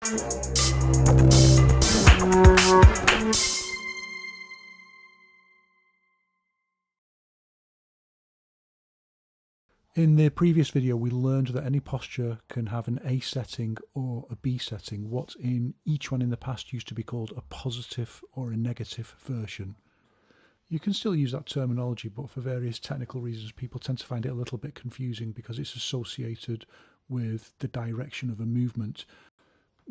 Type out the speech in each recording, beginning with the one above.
In the previous video, we learned that any posture can have an A setting or a B setting, what in each one in the past used to be called a positive or a negative version. You can still use that terminology, but for various technical reasons, people tend to find it a little bit confusing because it's associated with the direction of a movement.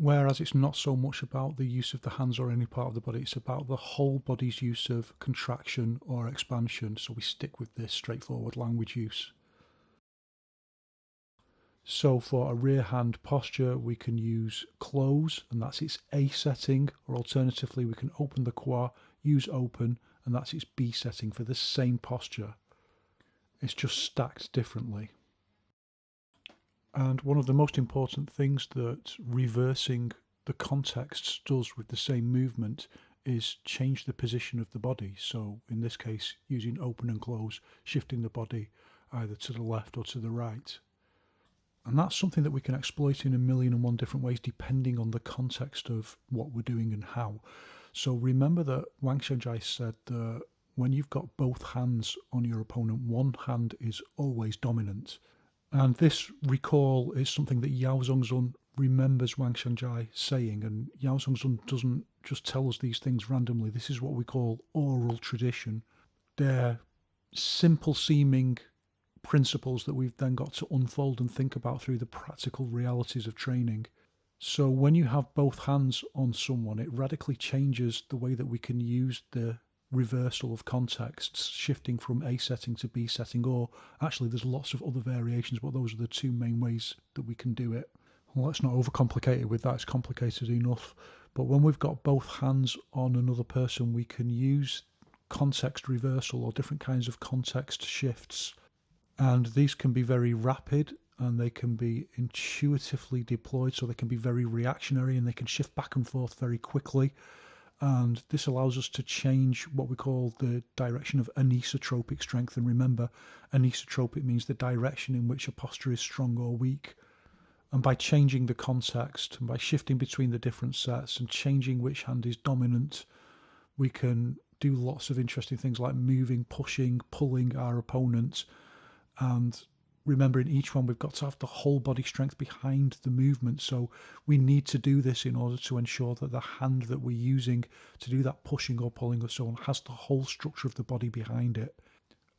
Whereas it's not so much about the use of the hands or any part of the body, it's about the whole body's use of contraction or expansion. So we stick with this straightforward language use. So for a rear hand posture, we can use close, and that's its A setting, or alternatively, we can open the quad, use open, and that's its B setting for the same posture. It's just stacked differently. And one of the most important things that reversing the contexts does with the same movement is change the position of the body. So in this case, using open and close, shifting the body either to the left or to the right. And that's something that we can exploit in 1,000,001 different ways depending on the context of what we're doing and how. So remember that Wang Xiangjai said that when you've got both hands on your opponent, one hand is always dominant. And this recall is something that Yao Zhongzun remembers Wang Xiangjai saying, and Yao Zhongzun doesn't just tell us these things randomly. This is what we call oral tradition. They're simple seeming principles that we've then got to unfold and think about through the practical realities of training. So when you have both hands on someone, it radically changes the way that we can use the reversal of contexts, shifting from A setting to B setting, or actually there's lots of other variations, but those are the two main ways that we can do it. Well, let's not overcomplicate it with that, it's complicated enough. But when we've got both hands on another person, we can use context reversal or different kinds of context shifts. And these can be very rapid and they can be intuitively deployed, so they can be very reactionary and they can shift back and forth very quickly. And this allows us to change what we call the direction of anisotropic strength. And remember, anisotropic means the direction in which a posture is strong or weak. And by changing the context and by shifting between the different sets and changing which hand is dominant, we can do lots of interesting things like moving, pushing, pulling our opponent. And remember, in each one, we've got to have the whole body strength behind the movement. So we need to do this in order to ensure that the hand that we're using to do that pushing or pulling or so on has the whole structure of the body behind it.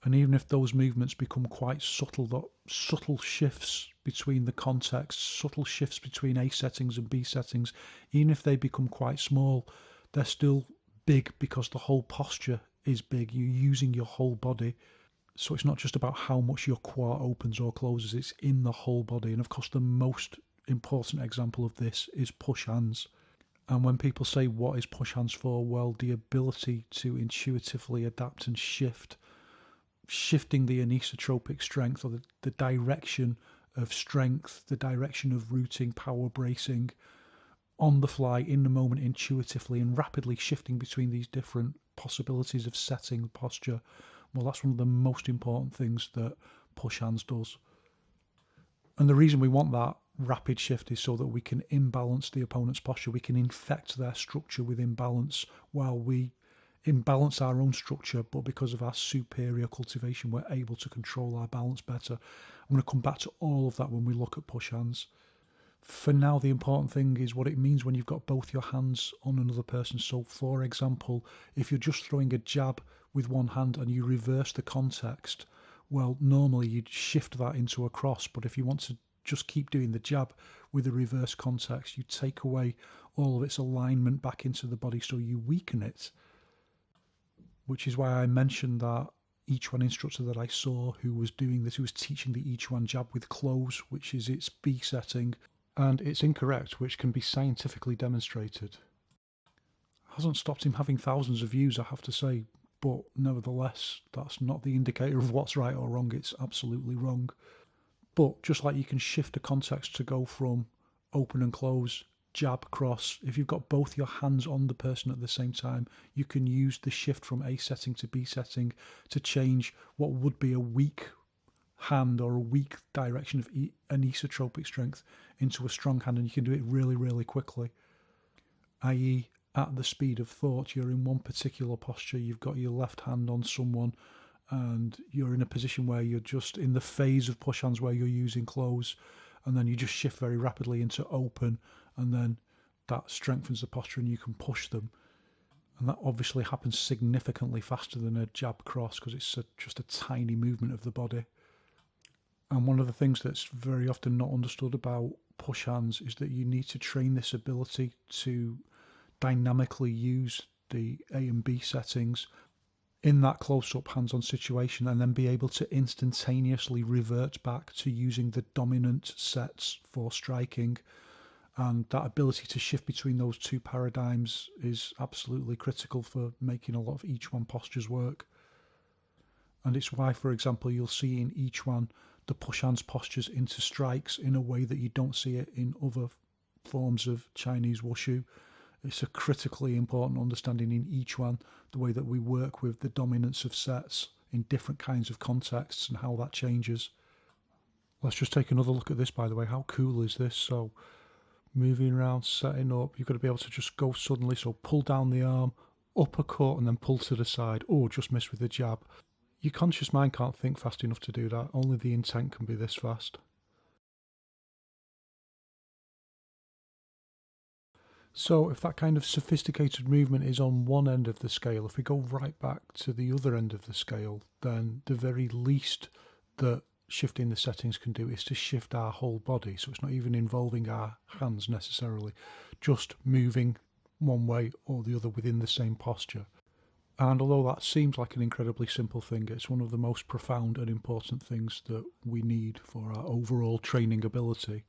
And even if those movements become quite subtle, that subtle shifts between the contexts, subtle shifts between A settings and B settings, even if they become quite small, they're still big because the whole posture is big. You're using your whole body. So it's not just about how much your quad opens or closes, it's in the whole body. And of course, the most important example of this is push hands. And when people say, what is push hands for? Well, the ability to intuitively adapt and shifting the anisotropic strength, or the direction of strength, the direction of rooting, power bracing, on the fly, in the moment, intuitively, and rapidly shifting between these different possibilities of setting posture. Well, that's one of the most important things that push hands does. And the reason we want that rapid shift is so that we can imbalance the opponent's posture. We can infect their structure with imbalance while we imbalance our own structure, but because of our superior cultivation, we're able to control our balance better. I'm going to come back to all of that when we look at push hands. For now, the important thing is what it means when you've got both your hands on another person. So, for example, if you're just throwing a jab with one hand and you reverse the context, well, normally you'd shift that into a cross. But if you want to just keep doing the jab with the reverse context, you take away all of its alignment back into the body, so you weaken it. Which is why I mentioned that Yiquan instructor that I saw who was doing this, who was teaching the Yiquan jab with close, which is its B setting. And it's incorrect, which can be scientifically demonstrated. Hasn't stopped him having thousands of views, I have to say, but nevertheless, that's not the indicator of what's right or wrong. It's absolutely wrong. But just like you can shift a context to go from open and close, jab, cross, if you've got both your hands on the person at the same time, you can use the shift from A setting to B setting to change what would be a weak hand or a weak direction of an esotropic strength into a strong hand, and you can do it really, really quickly. I.e., at the speed of thought, you're in one particular posture, you've got your left hand on someone, and you're in a position where you're just in the phase of push hands where you're using close, and then you just shift very rapidly into open, and then that strengthens the posture and you can push them. And that obviously happens significantly faster than a jab cross because it's just a tiny movement of the body. And one of the things that's very often not understood about push hands is that you need to train this ability to dynamically use the A and B settings in that close-up hands-on situation, and then be able to instantaneously revert back to using the dominant sets for striking. And that ability to shift between those two paradigms is absolutely critical for making a lot of Yiquan postures work. And it's why, for example, you'll see in Yiquan the push hands postures into strikes in a way that you don't see it in other forms of Chinese wushu. It's a critically important understanding in Yiquan, the way that we work with the dominance of sets in different kinds of contexts and how that changes. Let's just take another look at this, by the way. How cool is this? So moving around, setting up, you've got to be able to just go suddenly. So pull down the arm, uppercut, and then pull to the side. Oh, just miss with the jab. Your conscious mind can't think fast enough to do that. Only the intent can be this fast. So if that kind of sophisticated movement is on one end of the scale, if we go right back to the other end of the scale, then the very least that shifting the settings can do is to shift our whole body. So it's not even involving our hands necessarily, just moving one way or the other within the same posture. And although that seems like an incredibly simple thing, it's one of the most profound and important things that we need for our overall training ability,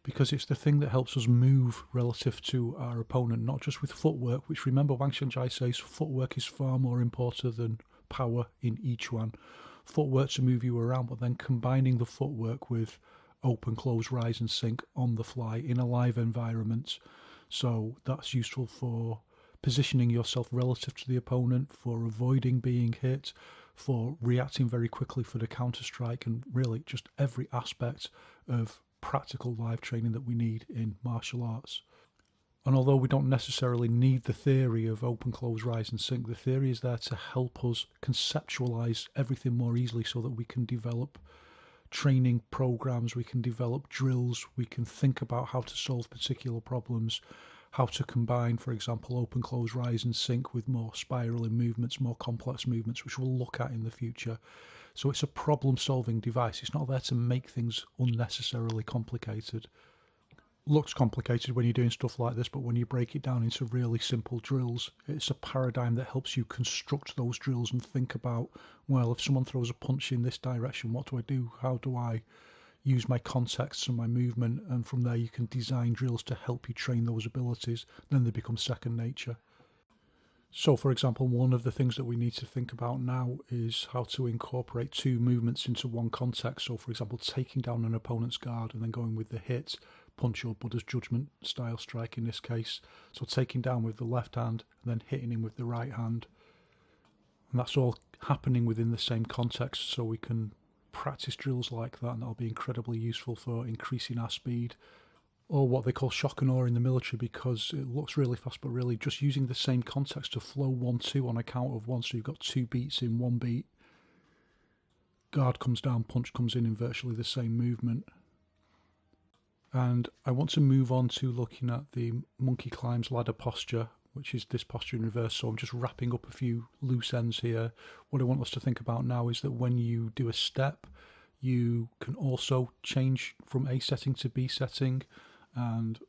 because it's the thing that helps us move relative to our opponent, not just with footwork, which, remember, Wang Xianjai says footwork is far more important than power in each one. Footwork to move you around, but then combining the footwork with open, close, rise and sink on the fly in a live environment. So that's useful for positioning yourself relative to the opponent, for avoiding being hit, for reacting very quickly for the counter strike, and really just every aspect of practical live training that we need in martial arts. And although we don't necessarily need the theory of open, close, rise and sink, the theory is there to help us conceptualize everything more easily so that we can develop training programs, we can develop drills, we can think about how to solve particular problems, how to combine, for example, open, close, rise and sink with more spiraling movements, more complex movements, which we'll look at in the future. So it's a problem-solving device. It's not there to make things unnecessarily complicated. Looks complicated when you're doing stuff like this, but when you break it down into really simple drills, it's a paradigm that helps you construct those drills and think about, well, if someone throws a punch in this direction, what do I do? How do I use my contexts and my movement? And from there you can design drills to help you train those abilities. Then they become second nature. So, for example, one of the things that we need to think about now is how to incorporate two movements into one context. So, for example, taking down an opponent's guard and then going with the hit, punch or Buddha's judgment style strike in this case. So taking down with the left hand and then hitting him with the right hand. And that's all happening within the same context, so we can practice drills like that, and that'll be incredibly useful for increasing our speed, or what they call shock and awe in the military, because it looks really fast, but really just using the same context to flow 1-2 on a count of one. So you've got two beats in one beat. Guard comes down, punch comes in virtually the same movement. And I want to move on to looking at the monkey climbs ladder posture, which is this posture in reverse. So I'm just wrapping up a few loose ends here. What I want us to think about now is that when you do a step, you can also change from A setting to B setting, and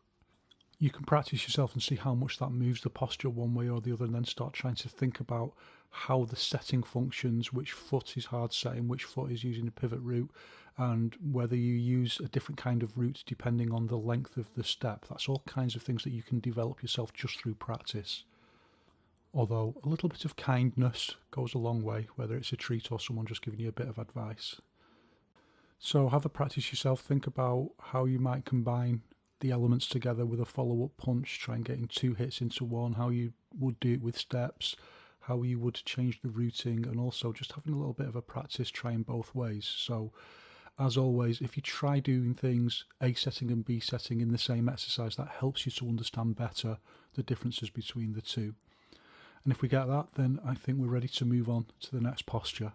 you can practice yourself and see how much that moves the posture one way or the other, and then start trying to think about how the setting functions, which foot is hard setting, which foot is using a pivot route, and whether you use a different kind of route depending on the length of the step. That's all kinds of things that you can develop yourself just through practice. Although a little bit of kindness goes a long way, whether it's a treat or someone just giving you a bit of advice. So have a practice yourself, think about how you might combine the elements together with a follow-up punch, try and getting two hits into one, how you would do it with steps, how you would change the routing, and also just having a little bit of a practice trying both ways. So as always, if you try doing things A setting and B setting in the same exercise, that helps you to understand better the differences between the two. And if we get that, then I think we're ready to move on to the next posture.